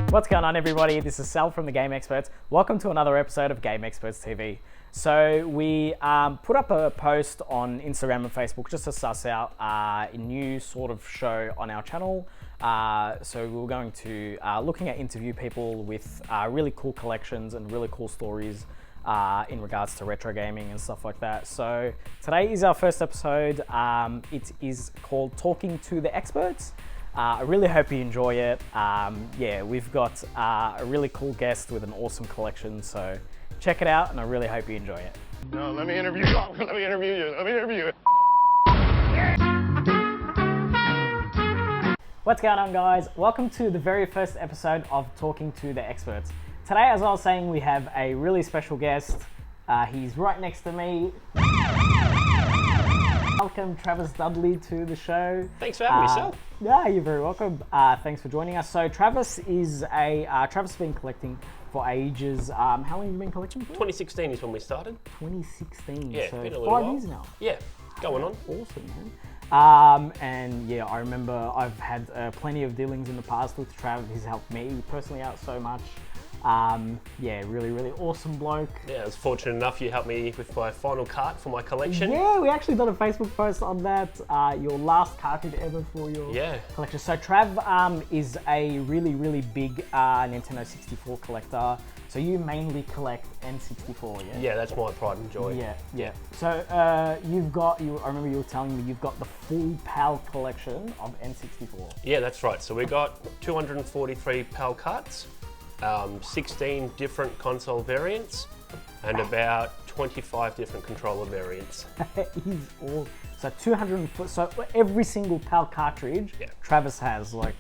What's going on, everybody? This is Sal from the GameExperts. Welcome to another episode of GameExperts TV. So we put up a post on Instagram and Facebook just to suss out a new sort of show on our channel. So we're going to looking at interview people with really cool collections and really cool stories in regards to retro gaming and stuff like that. So today is our first episode. It is called Talking to the Experts. I really hope you enjoy it. Yeah, we've got a really cool guest with an awesome collection, so check it out, and I really hope you enjoy it. No, let me interview you. Let me interview you. Let me interview you. What's going on, guys? Welcome to the very first episode of Talking to the Experts. Today, as I was saying, we have a really special guest. He's right next to me. Welcome, Travis Dudley, to the show. Thanks for having me, Sal. Yeah, you're very welcome. Thanks for joining us. So Travis is Travis has been collecting for ages. How long have you been collecting for? 2016 is when we started. 2016. Yeah, so been a little 5 while. years now. Yeah, going on. Awesome, man. And yeah, I remember I've had plenty of dealings in the past with Trav. He's helped me personally out so much. Yeah, really awesome bloke. Yeah, I was fortunate enough you helped me with my final cart for my collection. Yeah, we actually done a Facebook post on that. Your last cartridge ever for your collection. So Trav is a really big Nintendo 64 collector. So you mainly collect N64, yeah? Yeah, that's my pride and joy. Yeah. So you've got, I remember you were telling me you've got the full PAL collection of N64. Yeah, that's right. So we got 243 PAL carts, 16 different console variants, and about 25 different controller variants. That is all. So 200. So every single PAL cartridge, Travis has, like,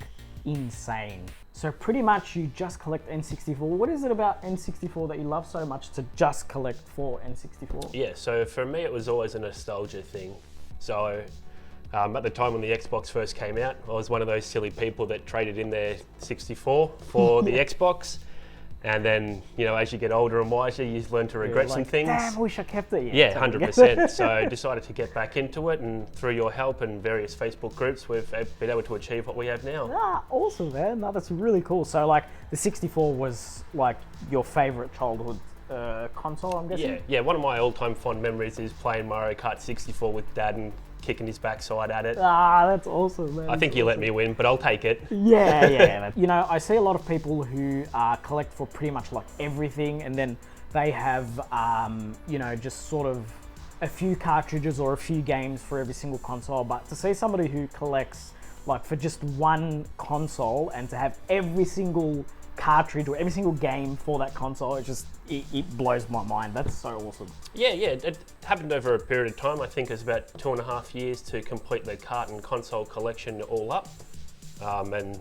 insane. So pretty much you just collect N64. What is it about N64 that you love so much to just collect for N64? Yeah, so for me it was always a nostalgia thing. So at the time when the Xbox first came out, I was one of those silly people that traded in their 64 for the Xbox. And then, you know, as you get older and wiser, you learn to regret some things. Damn, I wish I kept it. Yeah, 100%. So I decided to get back into it, and through your help and various Facebook groups, we've been able to achieve what we have now. Ah, awesome, man. No, that's really cool. So, like, the 64 was, like, your favorite childhood console, I'm guessing? Yeah, one of my all-time fond memories is playing Mario Kart 64 with Dad and kicking his backside at it. Ah, that's awesome, man. I think you let me win, but I'll take it. Yeah. You know, I see a lot of people who collect for pretty much like everything, and then they have, you know, just sort of a few cartridges or a few games for every single console. But to see somebody who collects like for just one console and to have every single cartridge or every single game for that console, it blows my mind. That's so awesome. Yeah, it happened over a period of time. I think it was about 2.5 years to complete the cart and console collection all up, and a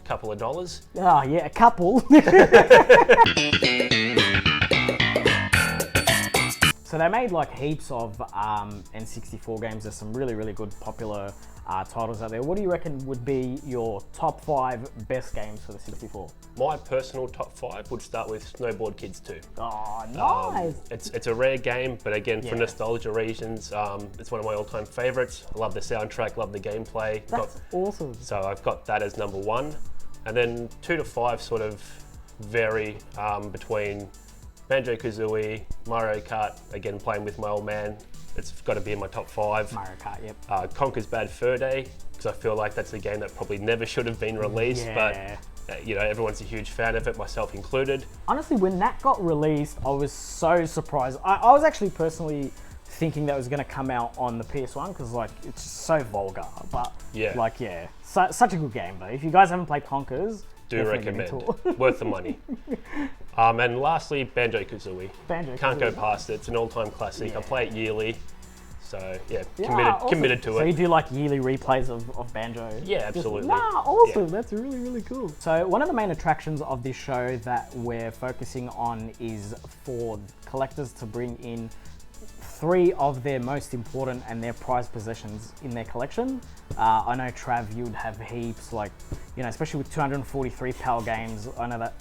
couple of dollars. Oh yeah, a couple. So they made like heaps of N64 games. There's some really good popular titles out there. What do you reckon would be your top 5 best games for the 64? My personal top 5 would start with Snowboard Kids 2. Oh, nice! It's a rare game, but again, for nostalgia reasons, it's one of my all-time favorites. I love the soundtrack, love the gameplay. That's awesome. So I've got that as number 1. And then 2 to 5 sort of vary between Banjo-Kazooie, Mario Kart, again playing with my old man. It's got to be in my top 5. Mario Kart, yep. Conker's Bad Fur Day, because I feel like that's a game that probably never should have been released, but you know, everyone's a huge fan of it, myself included. Honestly, when that got released, I was so surprised. I was actually personally thinking that it was going to come out on the PS1 because like it's so vulgar, but such a good game though. If you guys haven't played Conkers, do recommend. Worth the money. And lastly, Banjo-Kazooie. Can't go past it. It's an all-time classic. I play it yearly. So yeah, committed to it. So you do like yearly replays of Banjo? Yeah, absolutely. Awesome. That's really cool. So one of the main attractions of this show that we're focusing on is for collectors to bring in 3 of their most important and their prized possessions in their collection. I know Trav, you'd have heaps, like, you know, especially with 243 PAL games. I know that,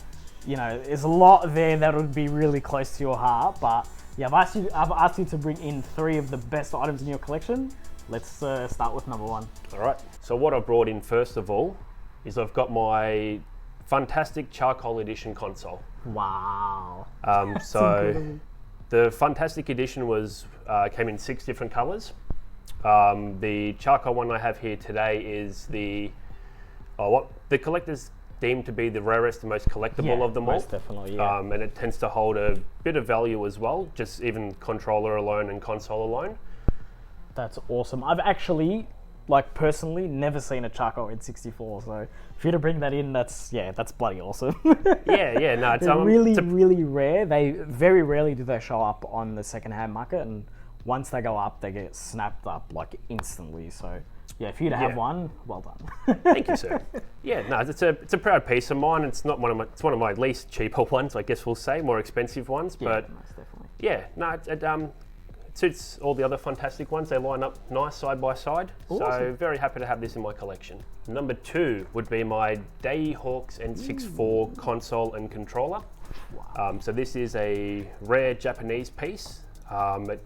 you know, there's a lot there that would be really close to your heart, but yeah, I've asked you to bring in 3 of the best items in your collection. Let's start with number 1. All right. So what I brought in first of all is I've got my Fantastic Charcoal Edition console. Wow. So incredible. the Fantastic Edition was came in 6 different colors. The charcoal one I have here today is what the collectors deem to be the rarest and most collectible of them all. Most definitely, yeah. And it tends to hold a bit of value as well, just even controller alone and console alone. That's awesome. I've actually, like, personally never seen a charcoal N64, so for you to bring that in, that's bloody awesome. No, it's They're really rare. They very rarely do they show up on the second-hand market, and once they go up, they get snapped up like instantly. So yeah, for you to have one, well done. Thank you, sir. Yeah, no, it's a proud piece of mine. It's not it's one of my least cheaper ones, I guess we'll say, more expensive ones. But most definitely. yeah, no, it suits all the other Fantastic ones. They line up nice side by side. So Awesome. very happy to have this in my collection. Number 2 would be my Hawks N64 console and controller. Wow. So this is a rare Japanese piece. The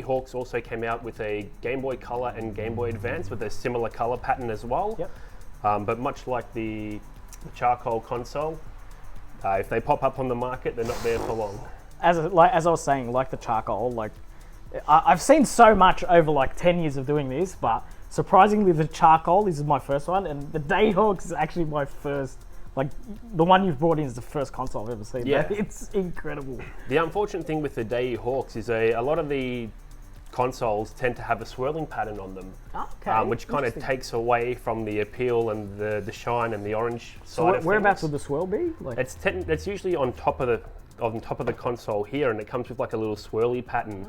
Hawks also came out with a Game Boy Color and Game Boy Advance with a similar color pattern as well. Yep. But much like the charcoal console, if they pop up on the market, they're not there for long. As I was saying, like the charcoal, like I've seen so much over like 10 years of doing this, but surprisingly the charcoal, this is my first one, and the Hawks is actually my first, like the one you've brought in is the first console I've ever seen. Yeah. It's incredible. The unfortunate thing with the Hawks is a lot of the consoles tend to have a swirling pattern on them, Okay. which kind of takes away from the appeal and the shine and the orange side So of whereabouts things. would the swirl be? Like, It's usually on top of the console here, and it comes with like a little swirly pattern.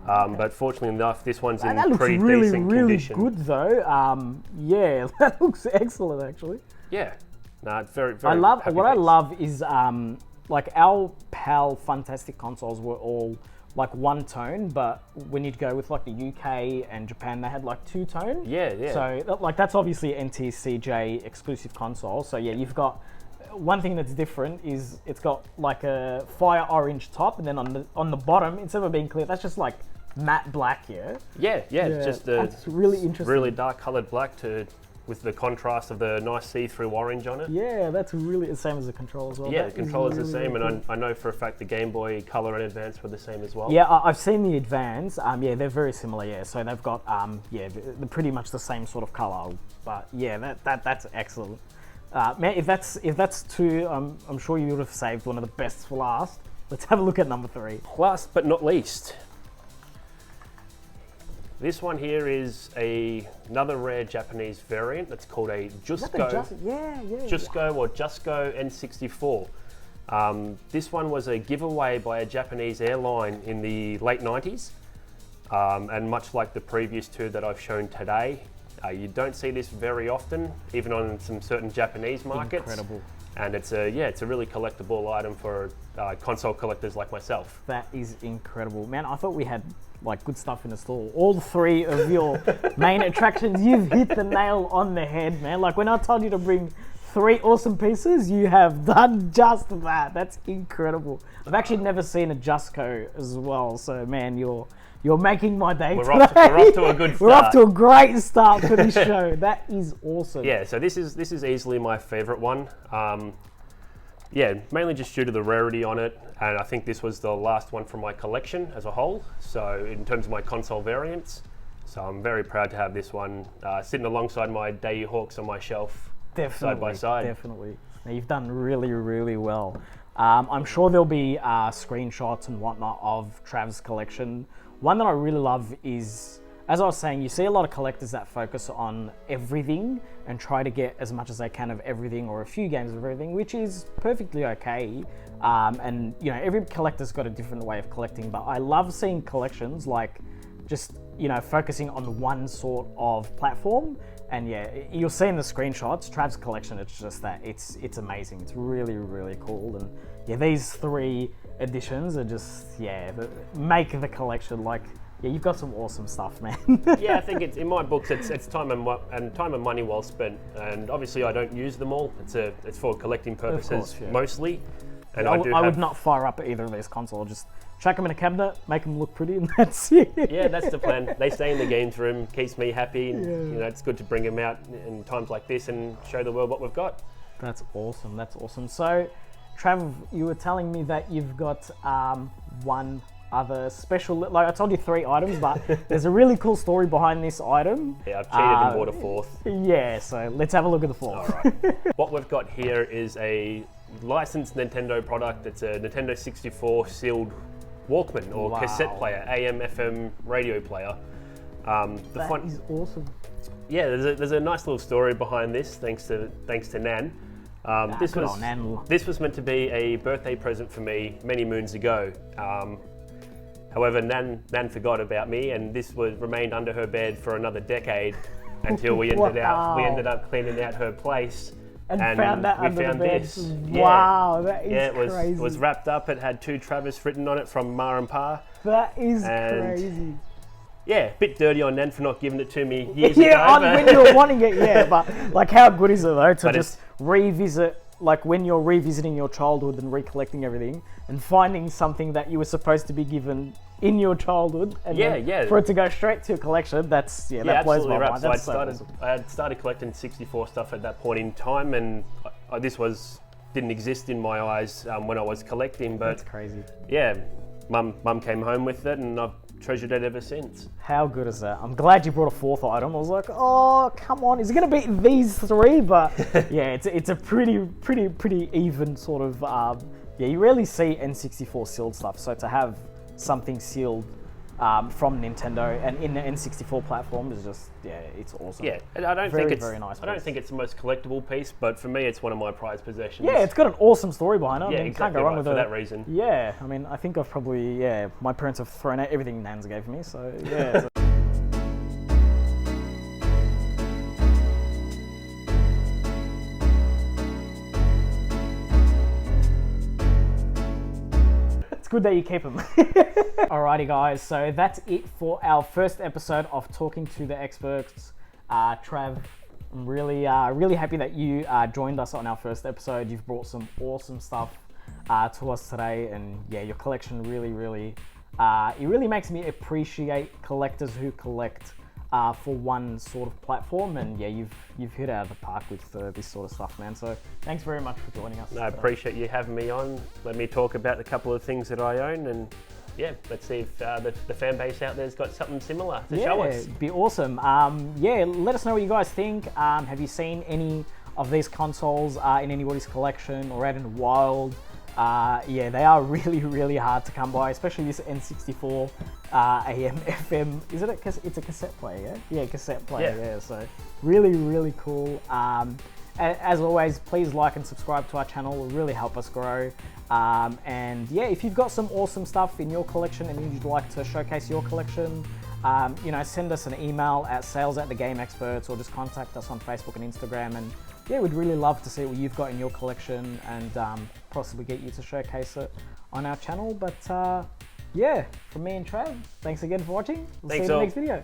But fortunately enough, this one's in that looks pretty really, decent really condition. good though. Yeah, that looks excellent actually. Yeah, no, it's very, very. I love is like our PAL Fantastic consoles were all like one tone, but when you'd go with like the UK and Japan, they had like 2 tone. Yeah. So like that's obviously NTCJ exclusive console. So yeah, you've got one thing that's different is it's got like a fire orange top, and then on the bottom, instead of being clear, that's just like matte black. Yeah. Yeah. It's just that's really interesting. really dark coloured black with the contrast of the nice see-through orange on it. Yeah, that's really the same as the control as well. Yeah, That the is controller's really, the same, really and I know for a fact the Game Boy Color and Advance were the same as well. Yeah, I've seen the Advance. Yeah, they're very similar. Yeah, so they've got they're pretty much the same sort of color. But yeah, that's excellent. Man, if that's 2, I'm sure you would have saved one of the best for last. Let's have a look at number 3. Last but not least, this one here is another rare Japanese variant that's called a Jusko. Jusko or Jusko N64. This one was a giveaway by a Japanese airline in the late 90s, and much like the previous 2 that I've shown today, you don't see this very often, even on some certain Japanese markets. Incredible. And it's a really collectible item for console collectors like myself. That is incredible, man. I thought we had like good stuff in the store. All 3 of your main attractions, you've hit the nail on the head, man. Like when I told you to bring 3 awesome pieces, you have done just that. That's incredible. I've actually never seen a Jusko as well, so man, you're making my day We're today. off to a good start. We're off to a great start for this show. That is awesome. Yeah, so this is easily my favourite one. Mainly just due to the rarity on it, and I think this was the last one from my collection as a whole. So in terms of my console variants, so I'm very proud to have this one sitting alongside my Hawks on my shelf, side by side. Definitely. Now, you've done really, really well. I'm sure there'll be screenshots and whatnot of Trav's collection. One that I really love is, as I was saying, you see a lot of collectors that focus on everything and try to get as much as they can of everything or a few games of everything, which is perfectly okay. And you know, every collector's got a different way of collecting, but I love seeing collections like just, you know, focusing on one sort of platform. And yeah, you'll see in the screenshots, Trav's collection, it's just that, it's amazing. It's really, really cool. And yeah, these 3 editions are just, make the collection. Like, yeah, you've got some awesome stuff, man. Yeah, I think in my books, it's time and money well spent. And obviously, I don't use them all. It's for collecting purposes course, yeah. mostly. And I would not fire up either of these consoles. Just chuck them in a cabinet, make them look pretty, and that's it. Yeah, that's the plan. They stay in the games room, keeps me happy. And, you know, it's good to bring them out in times like this and show the world what we've got. That's awesome. That's awesome. So, Trav, you were telling me that you've got one other special. Like I told you 3 items, but there's a really cool story behind this item. Yeah, I've cheated and bought a 4th. Yeah, so let's have a look at the 4th. All right. What we've got here is a licensed Nintendo product. It's a Nintendo 64 sealed Walkman or cassette player, AM/FM radio player. That is awesome. Yeah, there's a nice little story behind this, thanks to Nan. This was meant to be a birthday present for me many moons ago. However, Nan forgot about me, and this remained under her bed for another decade until we ended up cleaning out her place. And found that we under found the bed. this. Wow, that is crazy. It was wrapped up. It had 2 Travis written on it from Ma and Pa. That is crazy. Yeah, a bit dirty on Nan for not giving it to me years yeah, ago. when you were wanting it, yeah. But like, how good is it though to just revisit, like when you're revisiting your childhood and recollecting everything and finding something that you were supposed to be given in your childhood, and for it to go straight to your collection, that blows my mind. So That's so awesome. I had started collecting 64 stuff at that point in time, and this didn't exist in my eyes when I was collecting. But that's crazy. Yeah, Mum came home with it, and I've treasured it ever since. How good is that? I'm glad you brought a 4th item. I was like, oh, come on, is it going to be these 3? But yeah, it's a pretty even sort of. You rarely see N64 sealed stuff, so to have something sealed from Nintendo and in the N64 platform is just, it's awesome. Yeah, I don't very, think it's very nice. I don't think it's the most collectible piece, but for me, it's one of my prized possessions. Yeah, it's got an awesome story behind it. Yeah, I mean, exactly can't go wrong with for that reason. Yeah, I mean, I think I've probably, my parents have thrown out everything Nans gave me, so yeah. It's good that you keep them. Alrighty guys, so that's it for our first episode of Talking to the Experts. Trav, I'm really happy that you joined us on our first episode. You've brought some awesome stuff to us today, and your collection really makes me appreciate collectors who collect for one sort of platform, and you've hit out of the park with this sort of stuff, man. So thanks very much for joining us. No, I appreciate you having me on. Let me talk about a couple of things that I own, and let's see if the fan base out there's got something similar to show us. It'd be awesome. Let us know what you guys think. Have you seen any of these consoles in anybody's collection or out in the wild? They are really hard to come by, especially this N64 AM/FM. It's a cassette player, yeah? Yeah, cassette player, yeah. So really cool. As always, please like and subscribe to our channel. It will really help us grow. If you've got some awesome stuff in your collection and you'd like to showcase your collection, send us an email at sales@thegameexperts, or just contact us on Facebook and Instagram. And we'd really love to see what you've got in your collection and possibly get you to showcase it on our channel. But from me and Trav, thanks again for watching. We'll see you in the next video.